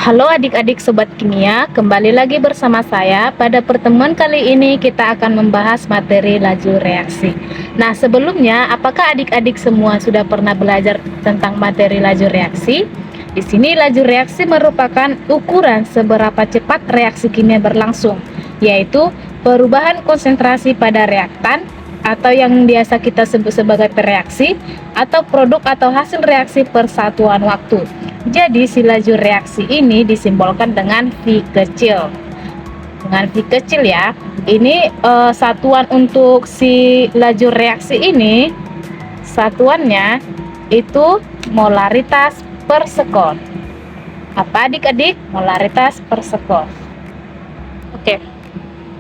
Halo adik-adik Sobat Kimia, kembali lagi bersama saya. Pada pertemuan kali ini kita akan membahas materi laju reaksi. Nah, sebelumnya, apakah adik-adik semua sudah pernah belajar tentang materi laju reaksi? Di sini laju reaksi merupakan ukuran seberapa cepat reaksi kimia berlangsung, yaitu perubahan konsentrasi pada reaktan atau yang biasa kita sebut sebagai pereaksi atau produk atau hasil reaksi per satuan waktu. Jadi si laju reaksi ini disimbolkan dengan V kecil. Dengan V kecil ya. Ini satuan untuk si laju reaksi ini, satuannya itu molaritas per sekon. Apa adik-adik? Molaritas per sekon. Oke.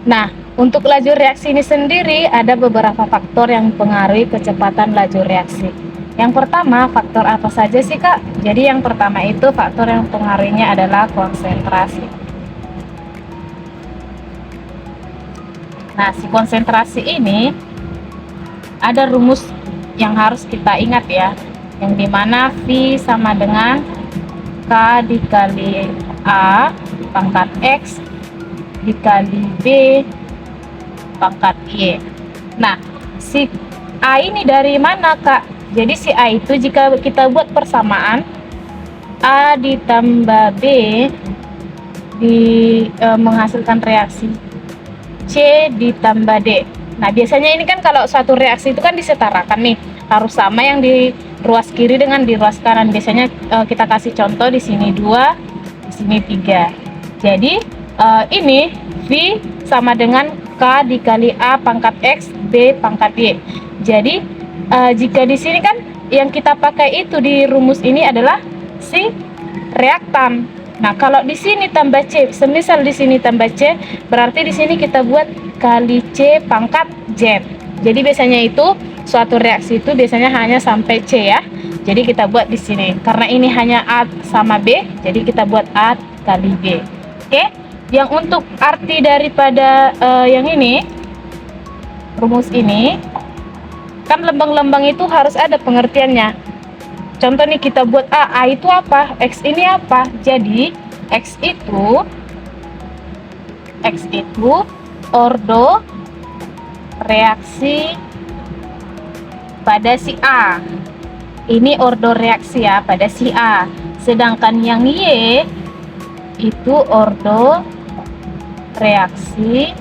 Nah, untuk laju reaksi ini sendiri ada beberapa faktor yang mempengaruhi kecepatan laju reaksi. Yang pertama, faktor apa saja sih Kak? Jadi yang pertama itu faktor yang mempengaruhinya adalah konsentrasi. Nah, si konsentrasi ini ada rumus yang harus kita ingat ya, yang dimana V sama dengan K dikali A pangkat X dikali B pangkat Y. Nah, si A ini dari mana Kak? Jadi si A itu jika kita buat persamaan A ditambah B menghasilkan reaksi C ditambah D. Nah, biasanya ini kan kalau suatu reaksi itu kan disetarakan nih, harus sama yang di ruas kiri dengan di ruas kanan. Biasanya kita kasih contoh di sini 2, di sini 3. Jadi ini V sama dengan K dikali A pangkat X B pangkat Y. Jadi jika di sini kan yang kita pakai itu di rumus ini adalah si reaktan. Nah, kalau di sini tambah C, semisal di sini tambah C, berarti di sini kita buat kali C pangkat Z. Jadi biasanya itu suatu reaksi itu biasanya hanya sampai C ya. Jadi kita buat di sini. Karena ini hanya A sama B, jadi kita buat A kali B. Oke? Yang untuk arti daripada yang ini, rumus ini, kan lembang-lembang itu harus ada pengertiannya. Contoh nih kita buat A itu apa? X ini apa? Jadi X itu ordo reaksi pada si A. Ini ordo reaksi ya pada si A. Sedangkan yang Y itu ordo reaksi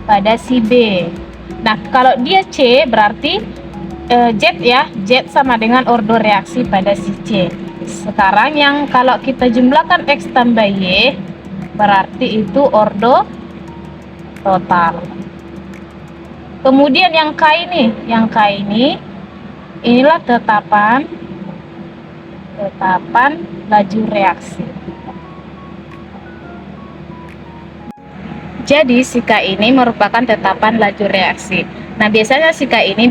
pada si B. Nah, kalau dia C berarti Z ya, Z sama dengan ordo reaksi pada si C. Sekarang yang kalau kita jumlahkan X tambah Y berarti itu ordo total. Kemudian yang K ini, inilah tetapan laju reaksi. Jadi si K ini merupakan tetapan laju reaksi. Nah, biasanya si K ini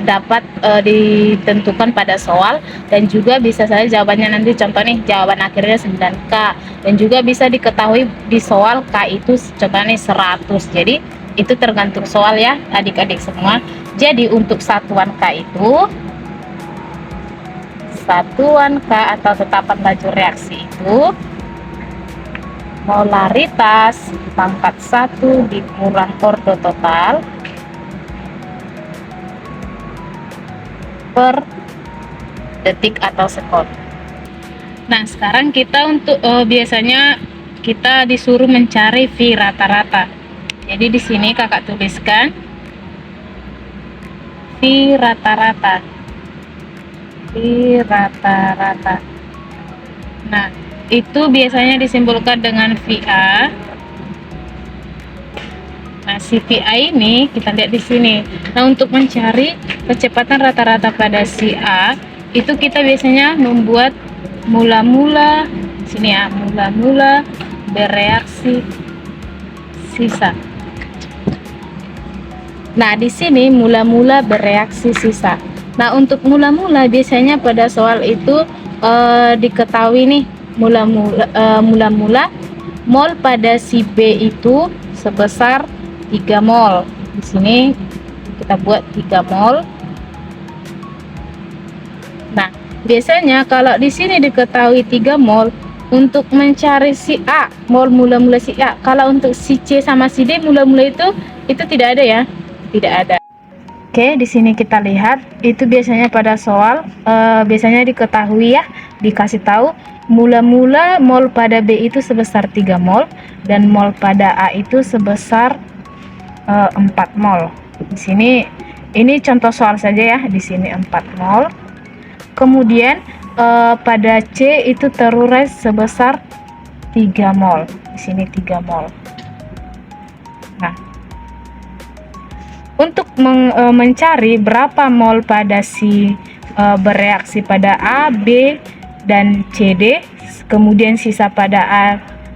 dapat ditentukan pada soal, dan juga bisa saja jawabannya nanti, contoh nih jawaban akhirnya 9K, dan juga bisa diketahui di soal K itu contohnya 100. Jadi itu tergantung soal ya adik-adik semua. Jadi untuk satuan K itu, satuan K atau tetapan laju reaksi itu molaritas pangkat 1 dikurang ordo total per detik atau sekon. Nah, sekarang kita untuk biasanya kita disuruh mencari V rata-rata. Jadi di sini kakak tuliskan V rata-rata. Nah, itu biasanya disimbolkan dengan VA. Nah, si VA ini kita lihat di sini. Nah, untuk mencari kecepatan rata-rata pada si A, itu kita biasanya membuat mula-mula sini ya, mula-mula bereaksi sisa. Nah, di sini mula-mula bereaksi sisa. Nah, untuk mula-mula biasanya pada soal itu diketahui nih mula-mula mol pada si B itu sebesar 3 mol. Di sini kita buat 3 mol. Nah, biasanya kalau di sini diketahui 3 mol, untuk mencari si A, mol mula-mula si A. Kalau untuk si C sama si D mula-mula itu tidak ada ya, tidak ada. Oke, di sini kita lihat itu biasanya pada soal biasanya diketahui ya, dikasih tahu mula-mula mol pada B itu sebesar 3 mol dan mol pada A itu sebesar 4 mol. Di sini ini contoh soal saja ya, di sini 4 mol. Kemudian pada C itu terurai sebesar 3 mol. Di sini 3 mol. Nah, untuk mencari berapa mol pada si bereaksi pada A, B, dan CD, kemudian sisa pada A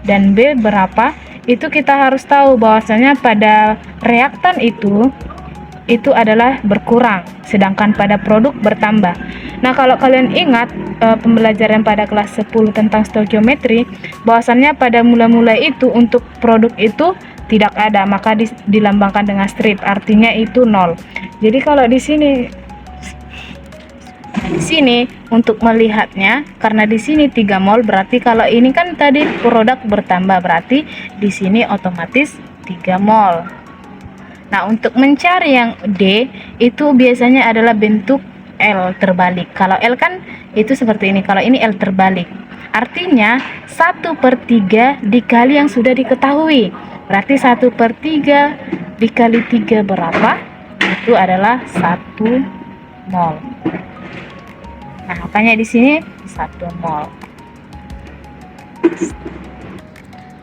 dan B berapa, itu kita harus tahu bahwasanya pada reaktan itu adalah berkurang, sedangkan pada produk bertambah. Nah, kalau kalian ingat pembelajaran pada kelas 10 tentang stoikiometri, bahwasannya pada mula-mula itu untuk produk itu tidak ada, maka dilambangkan dengan strip, artinya itu 0. Jadi kalau di sini untuk melihatnya, karena di sini 3 mol, berarti kalau ini kan tadi produk bertambah, berarti di sini otomatis 3 mol. Nah, untuk mencari yang D itu biasanya adalah bentuk L terbalik. Kalau L kan itu seperti ini, kalau ini L terbalik. Artinya 1/3 dikali yang sudah diketahui. Berarti 1/3 dikali 3 berapa? Itu adalah 1 mol. Nah, makanya di sini 1 mol.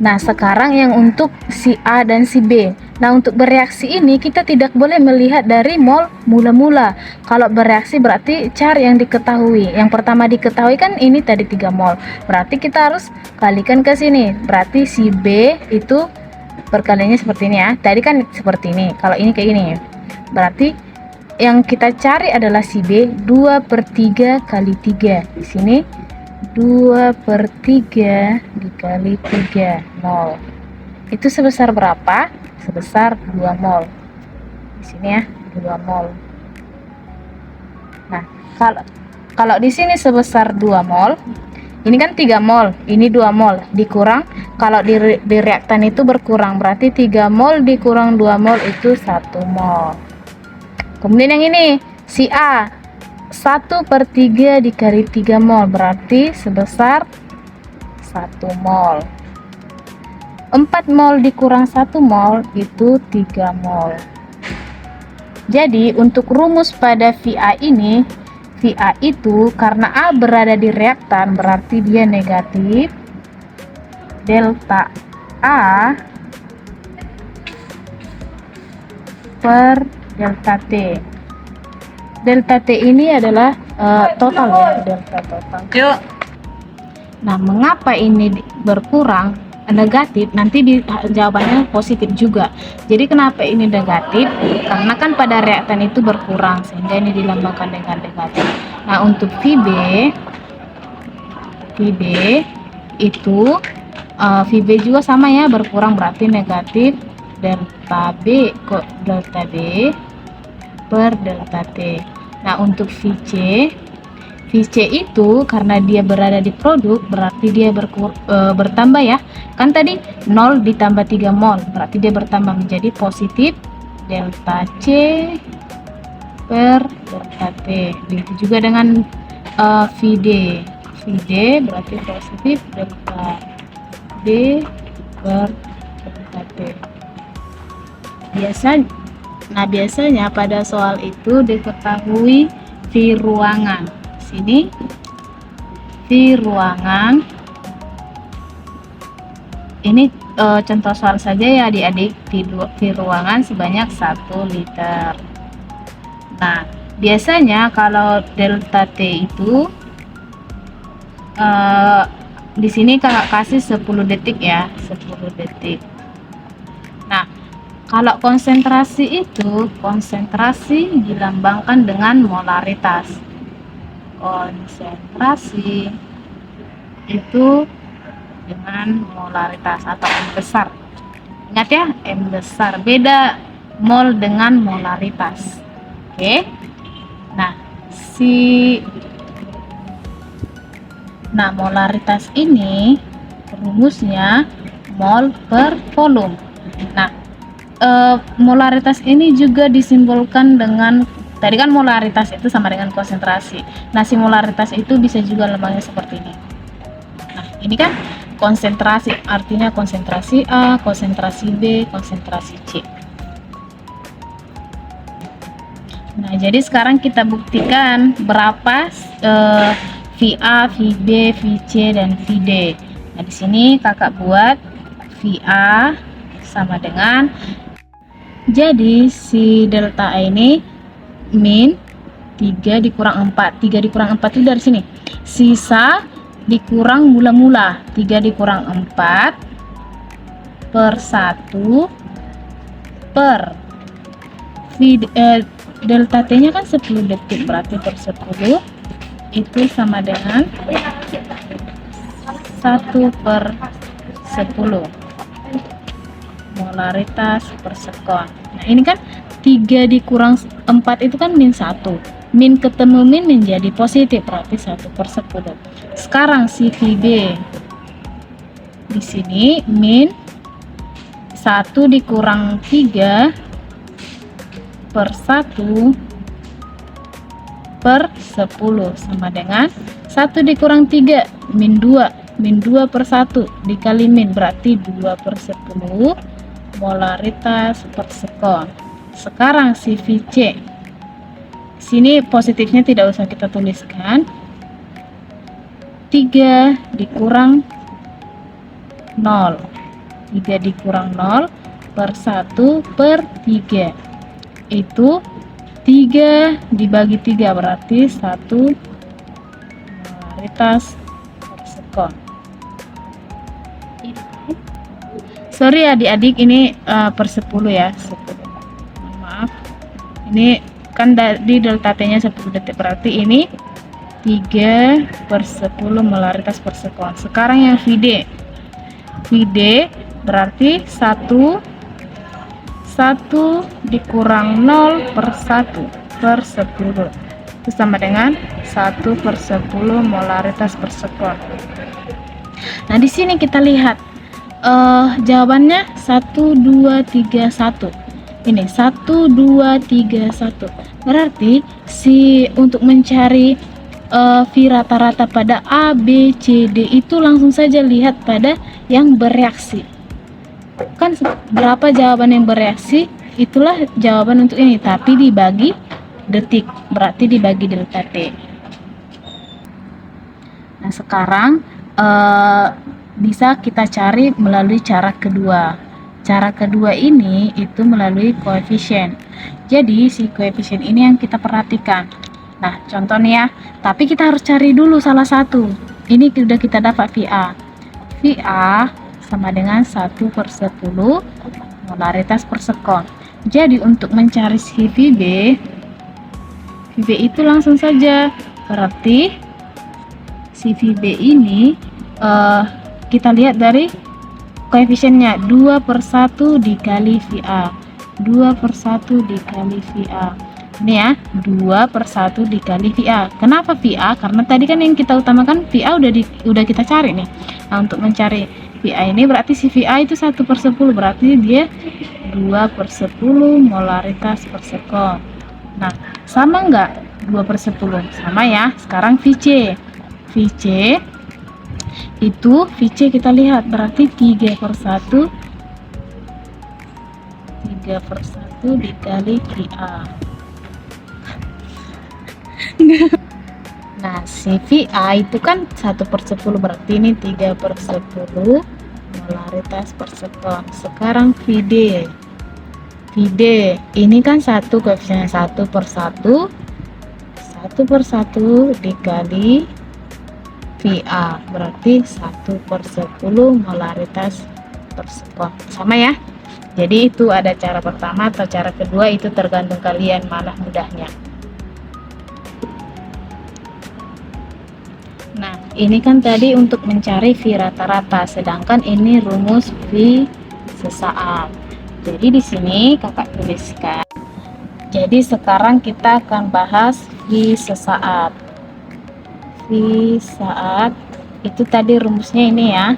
Nah, sekarang yang untuk si A dan si B. Nah, untuk bereaksi ini kita tidak boleh melihat dari mol mula-mula. Kalau bereaksi berarti cari yang diketahui. Yang pertama diketahui kan ini tadi 3 mol. Berarti kita harus kalikan ke sini. Berarti si B itu perkaliannya seperti ini ya. Tadi kan seperti ini. Kalau ini kayak gini. Berarti yang kita cari adalah si B 2/3 kali 3. Di sini 2/3 dikali 3 mol. Itu sebesar berapa? Sebesar 2 mol. Di sini ya, 2 mol. Nah, kalau di sini sebesar 2 mol, ini kan 3 mol, ini 2 mol, dikurang kalau di reaktan itu berkurang, berarti 3 mol dikurang 2 mol itu 1 mol. Kemudian yang ini, si A 1/3 dikali 3 mol berarti sebesar 1 mol. 4 mol dikurang 1 mol itu 3 mol. Jadi untuk rumus pada VA ini, VA itu karena A berada di reaktan berarti dia negatif delta A per delta T. Delta T ini adalah total ya, delta total. Yuk. Nah, mengapa ini berkurang negatif? Nanti jawabannya positif juga. Jadi kenapa ini negatif? Karena kan pada reaktan itu berkurang sehingga ini dilambangkan dengan negatif. Nah, untuk VB itu VB juga sama ya, berkurang berarti negatif delta B kok delta B per delta T. Nah, untuk VC itu karena dia berada di produk berarti dia bertambah ya. Kan tadi 0 ditambah 3 mol berarti dia bertambah menjadi positif delta C per delta T. Begitu juga dengan VD berarti positif delta D per delta T. Biasanya pada soal itu diketahui V ruangan. Sini V ruangan. Ini contoh soal saja ya adik-adik. V ruangan sebanyak 1 liter. Nah, biasanya kalau delta T itu di sini kakak kasih 10 detik ya, 10 detik. Nah, kalau konsentrasi dilambangkan dengan molaritas. Konsentrasi itu dengan molaritas atau M besar. Ingat ya, M besar. Beda mol dengan molaritas. Oke. Nah, Nah, molaritas ini rumusnya mol per volume. Nah, molaritas ini juga disimbolkan dengan, tadi kan molaritas itu sama dengan konsentrasi. Nah, si molaritas itu bisa juga lambangnya seperti ini. Nah, ini kan konsentrasi, artinya konsentrasi A, konsentrasi B, konsentrasi C. Nah, jadi sekarang kita buktikan berapa VA, VB, VC, dan VD. Nah, di sini kakak buat VA sama dengan, jadi si delta A ini min 3 dikurang 4. 3 dikurang 4 itu dari sini. Sisa dikurang mula-mula. 3 dikurang 4 per 1 per delta T nya kan 10 detik, berarti per 10 itu sama dengan 1 per 10 molaritas per sekon. Nah, ini kan 3 dikurang 4 itu kan min 1. Min ketemu min menjadi positif, berarti 1 per 10. Sekarang si VB di sini min 1 dikurang 3 per 1 per 10 sama dengan 1 dikurang 3 min 2. Min 2 per 1 dikali min, berarti 2 per 10 molaritas per sekon. Sekarang si VC, sini positifnya tidak usah kita tuliskan. 3 dikurang 0. 3 dikurang 0 per 1 per 3. Itu 3 dibagi 3, berarti 1 molaritas per sekon. Sorry adik-adik, ini per 10 ya, 10. Maaf, ini kan di delta T nya 10 detik, berarti ini 3 per 10 molaritas per sekon. Sekarang yang VD berarti 1 dikurang 0 per 1 per 10 itu sama dengan 1 per 10 molaritas per sekon. Nah, di sini kita lihat jawabannya 1, 2, 3, 1. Ini 1, 2, 3, 1. Berarti untuk mencari V rata-rata pada A, B, C, D itu langsung saja lihat pada yang bereaksi. Kan berapa jawaban yang bereaksi, itulah jawaban untuk ini, tapi dibagi detik, berarti dibagi delta T. Nah, sekarang bisa kita cari melalui cara kedua. Cara kedua ini itu melalui koefisien. Jadi si koefisien ini yang kita perhatikan. Nah, contoh nih ya, tapi kita harus cari dulu salah satu. Ini sudah kita dapat VA. VA sama dengan 1 per 10 molaritas per sekon. Jadi untuk mencari si VB itu langsung saja, berarti si VB ini kita lihat dari koefisiennya 2 per 1 dikali VA. 2 per 1 dikali VA. Ini ya, 2 per 1 dikali VA. Kenapa VA? Karena tadi kan yang kita utamakan VA udah kita cari nih. Nah, untuk mencari VA ini berarti si VA itu 1 per 10, berarti dia 2 per 10 molaritas per sekon. Nah, sama enggak 2 per 10? Sama ya. Sekarang VC itu kita lihat berarti 3 per 1 dikali VA. Nah, si VA itu kan 1 per 10, berarti ini 3 per 10 molaritas per sekon. Sekarang VD ini kan 1 koefisiennya 1 per 1 dikali VA, berarti 1 per 10 molaritas per sekon. Sama ya. Jadi itu ada cara pertama atau cara kedua, itu tergantung kalian mana mudahnya. Nah, ini kan tadi untuk mencari V rata-rata, sedangkan ini rumus V sesaat. Jadi di sini kakak tuliskan. Jadi sekarang kita akan bahas V sesaat. V saat Itu tadi rumusnya ini ya.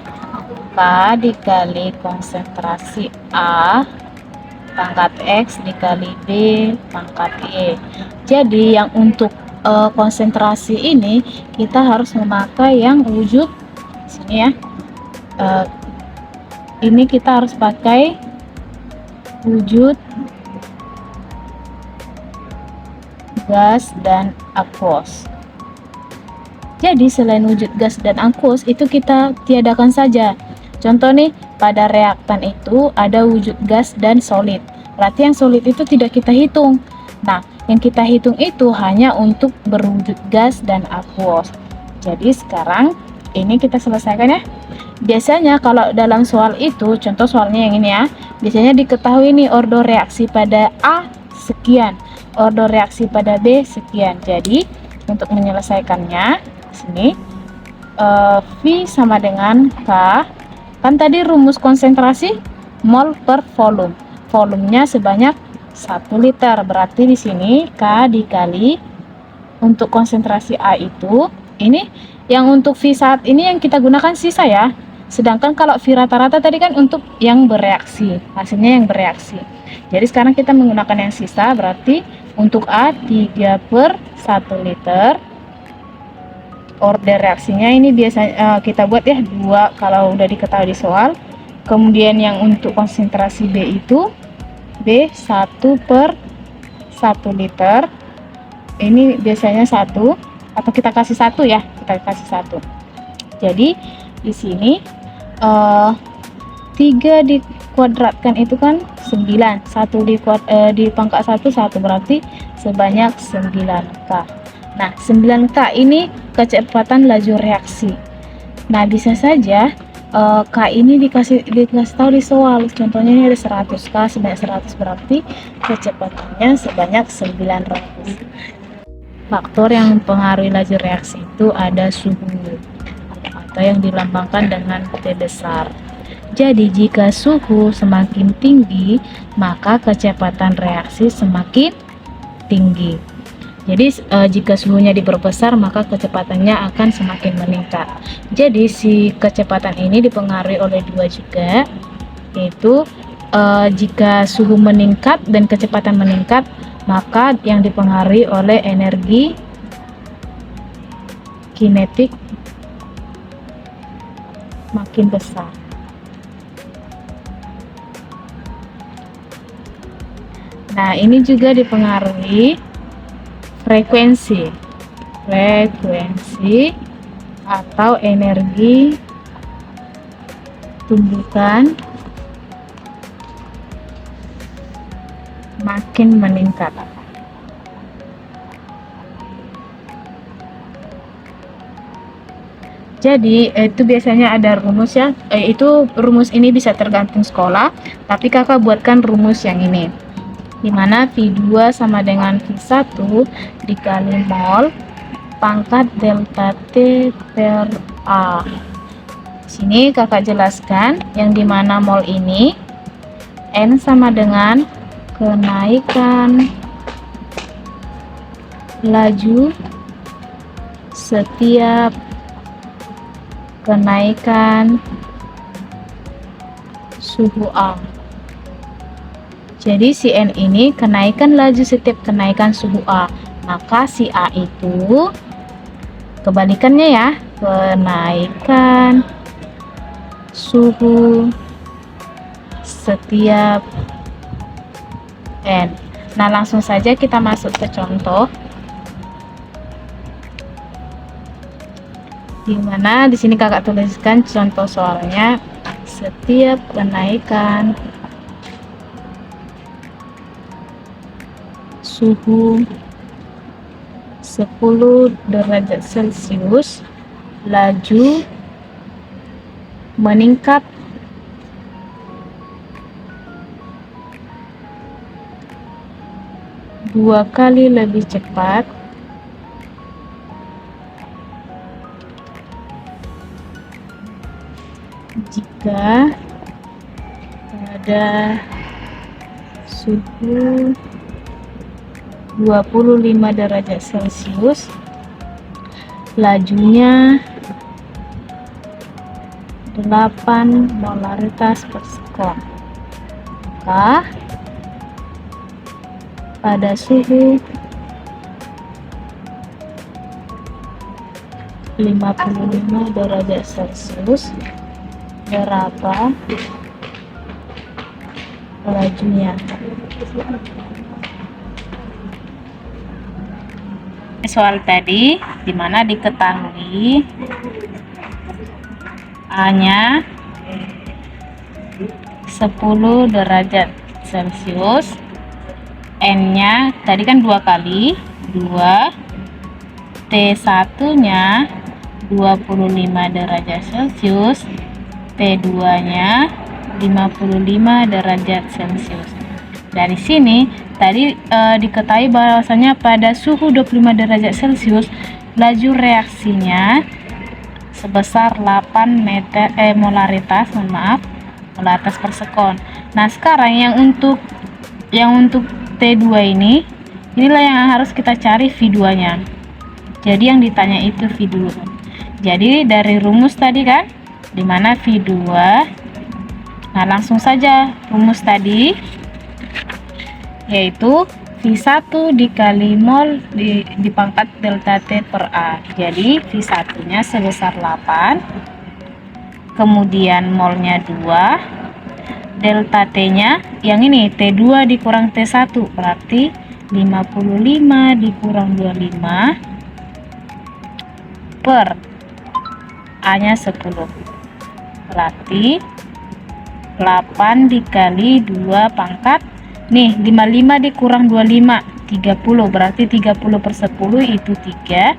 K dikali konsentrasi A pangkat X dikali B pangkat Y. Jadi yang untuk konsentrasi ini kita harus memakai yang wujud sini ya. Ini kita harus pakai wujud gas dan aqueous. Jadi selain wujud gas dan aqueous itu kita tiadakan saja. Contoh nih, pada reaktan itu ada wujud gas dan solid. Berarti yang solid itu tidak kita hitung. Nah, yang kita hitung itu hanya untuk berwujud gas dan aqueous. Jadi sekarang ini kita selesaikan ya. Biasanya kalau dalam soal itu, contoh soalnya yang ini ya, biasanya diketahui nih ordo reaksi pada A sekian, ordo reaksi pada B sekian. Jadi untuk menyelesaikannya sini V sama dengan K, kan tadi rumus konsentrasi mol per volume, volumenya sebanyak 1 liter, berarti di sini K dikali untuk konsentrasi A itu, ini yang untuk V saat ini yang kita gunakan sisa ya, sedangkan kalau V rata-rata tadi kan untuk yang bereaksi, hasilnya yang bereaksi. Jadi sekarang kita menggunakan yang sisa, berarti untuk A 3/1 liter. Order reaksinya ini biasanya kita buat ya 2 kalau udah diketahui di soal. Kemudian yang untuk konsentrasi B itu B 1/1 liter. Ini biasanya 1 atau kita kasih 1 ya, kita kasih 1. Jadi di sini 3 dikuadratkan itu kan 9, 1 di pangkat 1 berarti sebanyak 9K. Nah, 9K ini kecepatan laju reaksi. Nah, bisa saja K ini dikasih tahu di soal. Contohnya ini ada 100K, sebanyak 100 berarti kecepatannya sebanyak 900. Faktor yang mempengaruhi laju reaksi itu ada suhu atau yang dilambangkan dengan T besar. Jadi jika suhu semakin tinggi, maka kecepatan reaksi semakin tinggi. Jadi jika suhunya diperbesar maka kecepatannya akan semakin meningkat. Jadi si kecepatan ini dipengaruhi oleh 2 juga, yaitu jika suhu meningkat dan kecepatan meningkat, maka yang dipengaruhi oleh energi kinetik makin besar. Nah, ini juga dipengaruhi frekuensi atau energi tumbukan makin meningkat. Jadi itu biasanya ada rumus ya, itu rumus ini bisa tergantung sekolah, tapi kakak buatkan rumus yang ini, dimana V2 sama dengan V1 dikali mol pangkat delta T per A. Sini kakak jelaskan yang dimana mol ini N sama dengan kenaikan laju setiap kenaikan suhu A. Jadi si N ini kenaikan laju setiap kenaikan suhu A, maka si A itu kebalikannya ya, kenaikan suhu setiap N. Nah, langsung saja kita masuk ke contoh, dimana di sini kakak tuliskan contoh soalnya, setiap kenaikan suhu 10 derajat Celcius, laju meningkat 2 kali lebih cepat jika pada suhu 25 derajat Celcius lajunya 8 molaritas per sekon. Maka pada suhu 55 derajat Celcius berapa lajunya? Soal tadi dimana diketahui A-nya 10 derajat Celcius, N-nya tadi kan 2 kali 2, T1 nya 25 derajat Celcius, T2 nya 55 derajat Celcius. Dari sini tadi diketahui bahwasanya pada suhu 25 derajat Celcius laju reaksinya sebesar 8 molaritas per sekon. Nah, sekarang yang untuk T2 inilah yang harus kita cari V2-nya. Jadi yang ditanya itu V2. Jadi dari rumus tadi kan, dimana V2, nah langsung saja rumus tadi, yaitu V1 dikali mol dipangkat delta T per A. Jadi V1 nya sebesar 8, kemudian molnya 2, delta T nya yang ini T2 dikurang T1 berarti 55 dikurang 25 per A nya 10, berarti 8 dikali 2 pangkat, nih 55 dikurang 25 30, berarti 30 per 10 itu 3,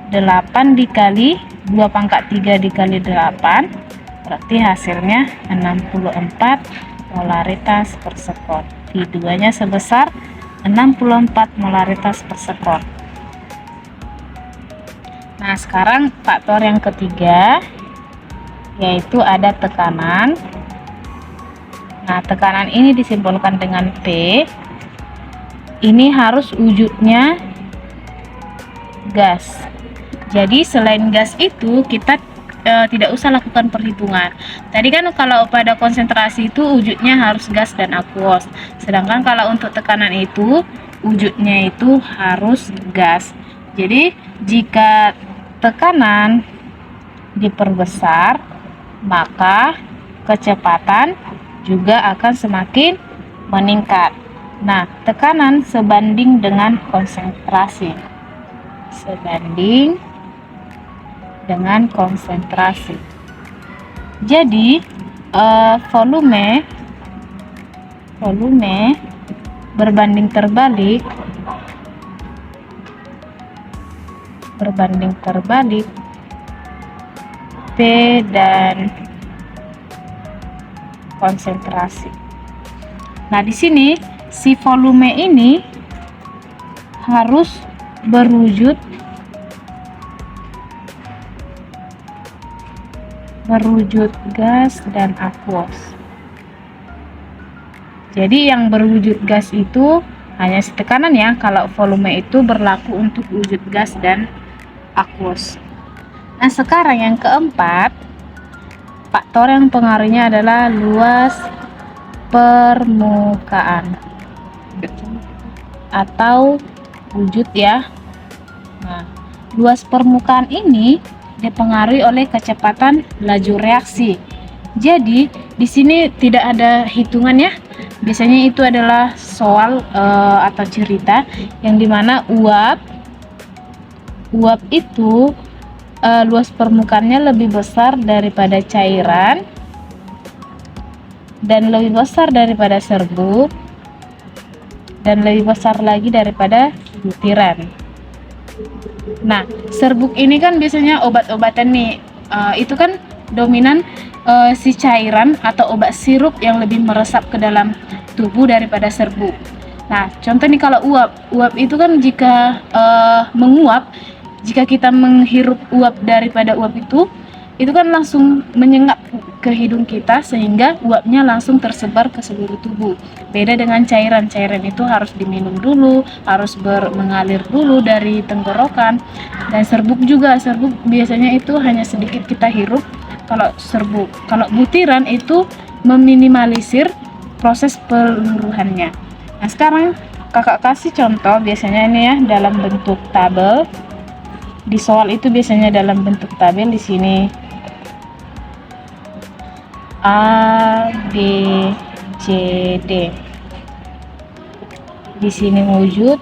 8 dikali 2 pangkat 3 dikali 8 berarti hasilnya 64 molaritas per sekon. V2 nya sebesar 64 molaritas per sekon. Nah, sekarang faktor yang ketiga, yaitu ada tekanan. Nah, tekanan ini disimbolkan dengan P. Ini harus wujudnya gas. Jadi selain gas itu kita tidak usah lakukan perhitungan. Tadi kan kalau pada konsentrasi itu wujudnya harus gas dan aqueous. Sedangkan kalau untuk tekanan itu wujudnya itu harus gas. Jadi jika tekanan diperbesar, maka kecepatan juga akan semakin meningkat. Nah, tekanan sebanding dengan konsentrasi. Sebanding dengan konsentrasi. Jadi volume berbanding terbalik P dan konsentrasi. Nah, di sini si volume ini harus berwujud gas dan aqueous. Jadi yang berwujud gas itu hanya tekanan ya, kalau volume itu berlaku untuk wujud gas dan aqueous. Nah, sekarang yang keempat, faktor yang pengaruhnya adalah luas permukaan atau wujud ya. Nah, luas permukaan ini dipengaruhi oleh kecepatan laju reaksi. Jadi di sini tidak ada hitungan ya. Biasanya itu adalah soal atau cerita yang dimana uap itu luas permukaannya lebih besar daripada cairan dan lebih besar daripada serbuk dan lebih besar lagi daripada butiran. Nah, serbuk ini kan biasanya obat-obatan nih, itu kan dominan si cairan atau obat sirup yang lebih meresap ke dalam tubuh daripada serbuk. Nah, contoh nih kalau uap itu kan jika menguap, jika kita menghirup uap daripada uap itu kan langsung menyengat ke hidung kita sehingga uapnya langsung tersebar ke seluruh tubuh. Beda dengan cairan itu harus diminum dulu, harus mengalir dulu dari tenggorokan. Dan serbuk biasanya itu hanya sedikit kita hirup kalau serbuk. Kalau butiran itu meminimalisir proses peluruhannya. Nah, sekarang kakak kasih contoh, biasanya ini ya dalam bentuk tabel. Di soal itu biasanya dalam bentuk tabel. Di sini A, B, C, D. Di sini wujud,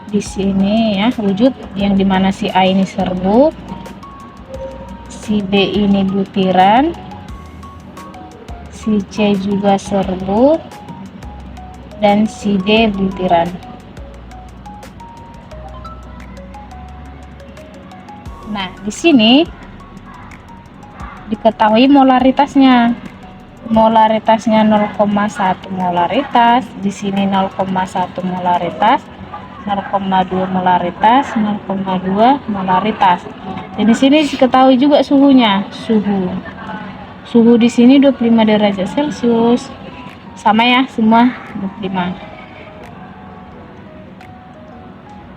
di sini ya wujud yang dimana si A ini serbuk, si B ini butiran, si C juga serbuk, dan si D butiran. Nah, di sini diketahui molaritasnya. Molaritasnya 0,1 molaritas, di sini 0,1 molaritas, 0,2 molaritas, 0,2 molaritas. Dan di sini diketahui juga suhunya. Suhu di sini 25 derajat Celcius. Sama ya, semua 25.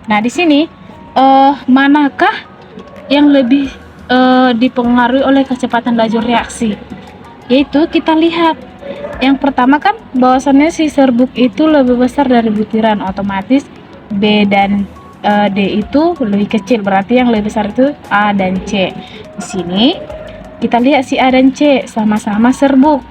Nah, di sini manakah yang lebih dipengaruhi oleh kecepatan laju reaksi? Yaitu kita lihat yang pertama kan bahwasannya si serbuk itu lebih besar dari butiran, otomatis B dan D itu lebih kecil, berarti yang lebih besar itu A dan C. Di sini kita lihat si A dan C sama-sama serbuk.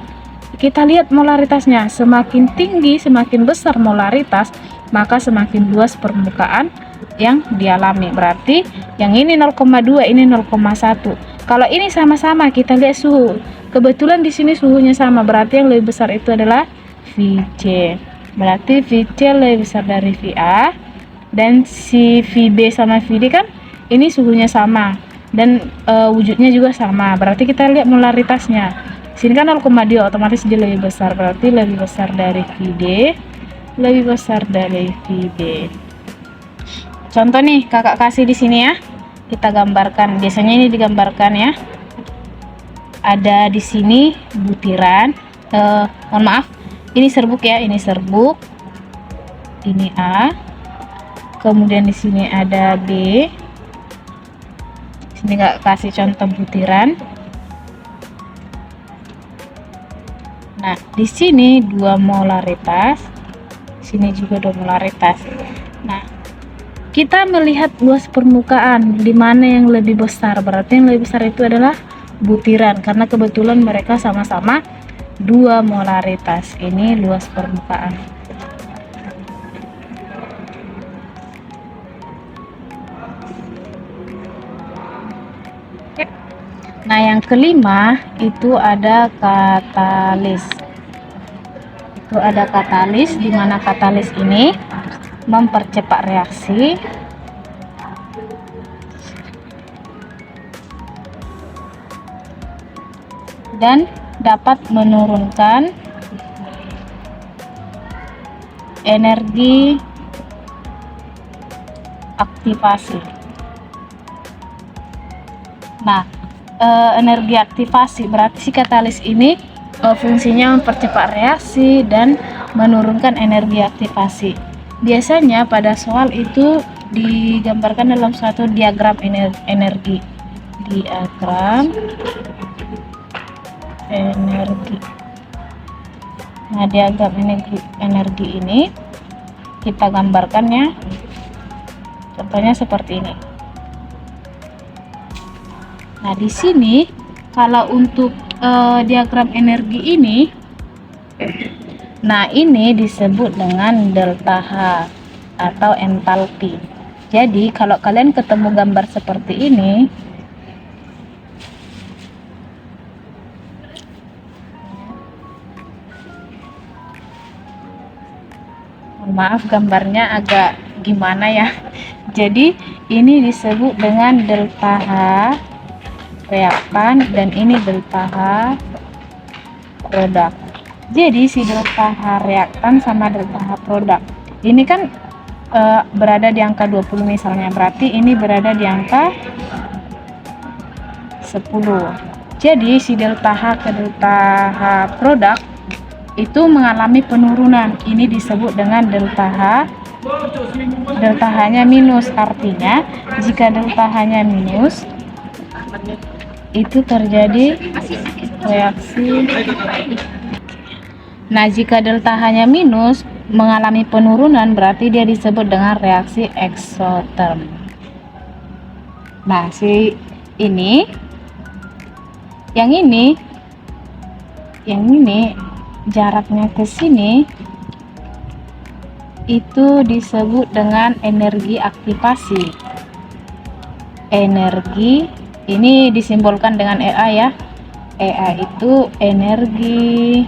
Kita lihat molaritasnya, semakin tinggi, semakin besar molaritas, maka semakin luas permukaan yang dialami. Berarti yang ini 0,2, ini 0,1. Kalau ini sama-sama, kita lihat suhu. Kebetulan di sini suhunya sama, berarti yang lebih besar itu adalah VC. Berarti VC lebih besar dari VA, dan si VB sama VD kan ini suhunya sama dan wujudnya juga sama. Berarti kita lihat molaritasnya. Sini kan 0,2, otomatis dia lebih besar, berarti lebih besar dari VD, lebih besar dari VB. Contoh nih kakak kasih di sini ya. Kita gambarkan. Biasanya ini digambarkan ya. Ada di sini butiran, mohon maaf, ini serbuk ya, ini serbuk, ini A, kemudian di sini ada B, sini nggak kasih contoh butiran. Nah, di sini 2 molaritas, sini juga 2 molaritas. Nah, kita melihat luas permukaan di mana yang lebih besar, berarti yang lebih besar itu adalah butiran, karena kebetulan mereka sama-sama 2 molaritas. Ini luas permukaan. Nah, yang kelima itu ada katalis. Itu ada katalis, di mana katalis ini mempercepat reaksi dan dapat menurunkan energi aktivasi. Nah, energi aktivasi berarti si katalis ini fungsinya mempercepat reaksi dan menurunkan energi aktivasi. Biasanya pada soal itu digambarkan dalam suatu diagram energi. Diagram energi. Nah, diagram energi ini kita gambarkan ya. Contohnya seperti ini. Nah, di sini kalau untuk diagram energi ini, nah ini disebut dengan delta H atau entalpi. Jadi kalau kalian ketemu gambar seperti ini, maaf gambarnya agak gimana ya. Jadi ini disebut dengan delta H reaktan dan ini delta H produk. Jadi si delta H reaktan sama delta H produk ini kan berada di angka 20 misalnya, berarti ini berada di angka 10. Jadi si delta H ke delta H produk itu mengalami penurunan. Ini disebut dengan delta H. Delta H nya minus, artinya jika delta H nya minus, itu terjadi reaksi. Nah, jika delta H-nya minus mengalami penurunan, berarti dia disebut dengan reaksi eksoterm. Nah, yang ini jaraknya ke sini itu disebut dengan energi aktivasi. Energi ini disimbolkan dengan EA ya. EA itu energi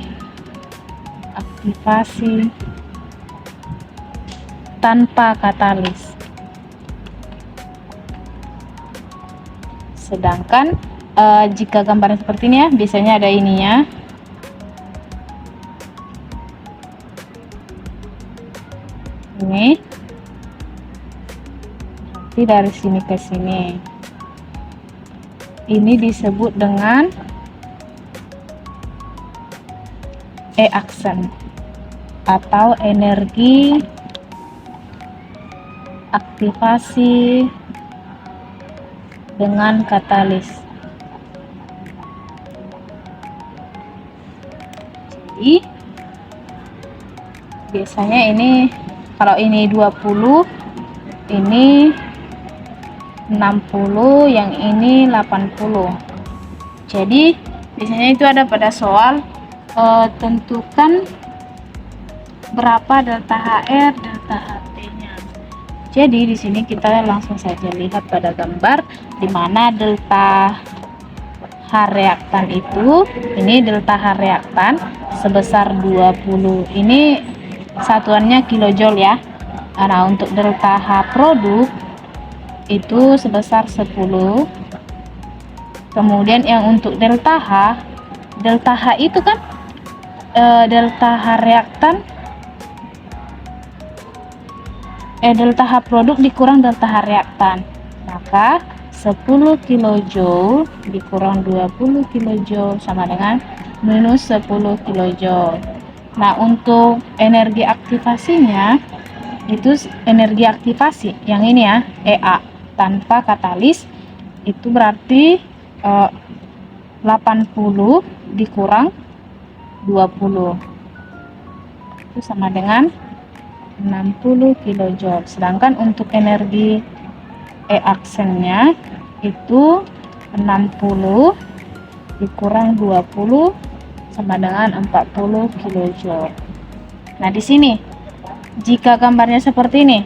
aktivasi tanpa katalis. Sedangkan jika gambarnya seperti ini ya, biasanya ada ininya. Ini berarti dari sini ke sini. Ini disebut dengan E-aksen atau energi aktivasi dengan katalis. Jadi biasanya ini kalau ini 20, ini 60, yang ini 80. Jadi biasanya itu ada pada soal tentukan berapa delta HR, delta HT-nya. Jadi di sini kita langsung saja lihat pada gambar di mana delta H reaktan itu, ini delta H reaktan sebesar 20. Ini satuannya kilojoule ya. Nah, untuk delta H produk itu sebesar 10. Kemudian yang untuk delta H itu kan delta H reaktan delta H produk dikurang delta H reaktan, maka 10 kJ dikurang 20 kJ sama dengan minus 10 kJ. Nah, untuk energi aktivasinya itu energi aktivasi yang ini ya, EA tanpa katalis, itu berarti 80 dikurang 20 itu sama dengan 60 kJ. Sedangkan untuk energi E-aksennya itu 60 dikurang 20 sama dengan 40 kJ. Nah, di sini jika gambarnya seperti ini,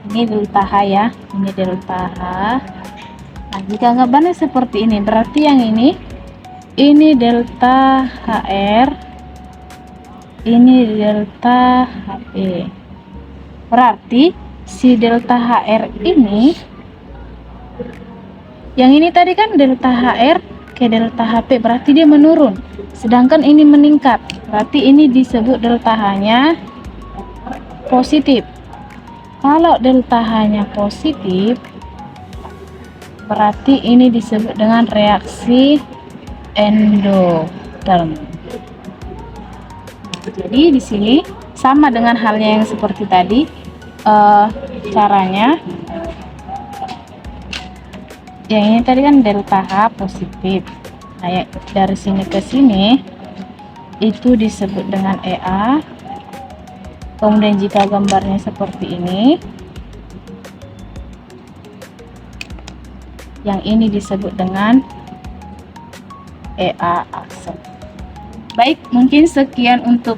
ini delta H ya, ini delta H. Nah, jika gambarnya seperti ini, berarti yang ini delta HR, ini delta HE. Berarti si delta HR ini, yang ini tadi kan delta HR ke delta HP, berarti dia menurun. Sedangkan ini meningkat, berarti ini disebut delta H-nya positif. Kalau delta H-nya positif, berarti ini disebut dengan reaksi endoterm. Jadi di sini sama dengan halnya yang seperti tadi, caranya. Yang ini tadi kan delta H positif. Nah, ya, dari sini ke sini itu disebut dengan EA. Kemudian jika gambarnya seperti ini, yang ini disebut dengan EA aksen. Baik, mungkin sekian untuk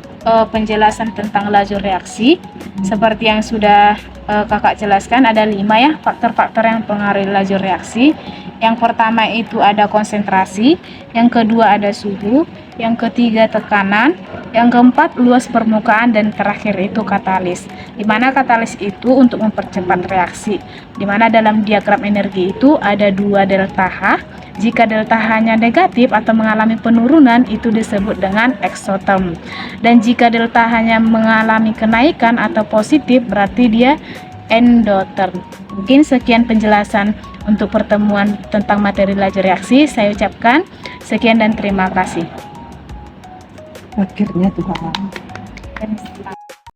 penjelasan tentang lajur reaksi. Seperti yang sudah kakak jelaskan, ada 5 ya faktor-faktor yang mempengaruhi lajur reaksi. Yang pertama itu ada konsentrasi, yang kedua ada suhu, yang ketiga tekanan, yang keempat luas permukaan, dan terakhir itu katalis. Dimana katalis itu untuk mempercepat reaksi. Dimana dalam diagram energi itu ada 2 delta H. Jika delta H-nya negatif atau mengalami penurunan, itu disebut dengan eksoterm. Dan jika delta H-nya mengalami kenaikan atau positif, berarti dia endoterm. Mungkin sekian penjelasan Untuk pertemuan tentang materi laju reaksi, saya ucapkan sekian dan terima kasih. Akhirnya Tuhan.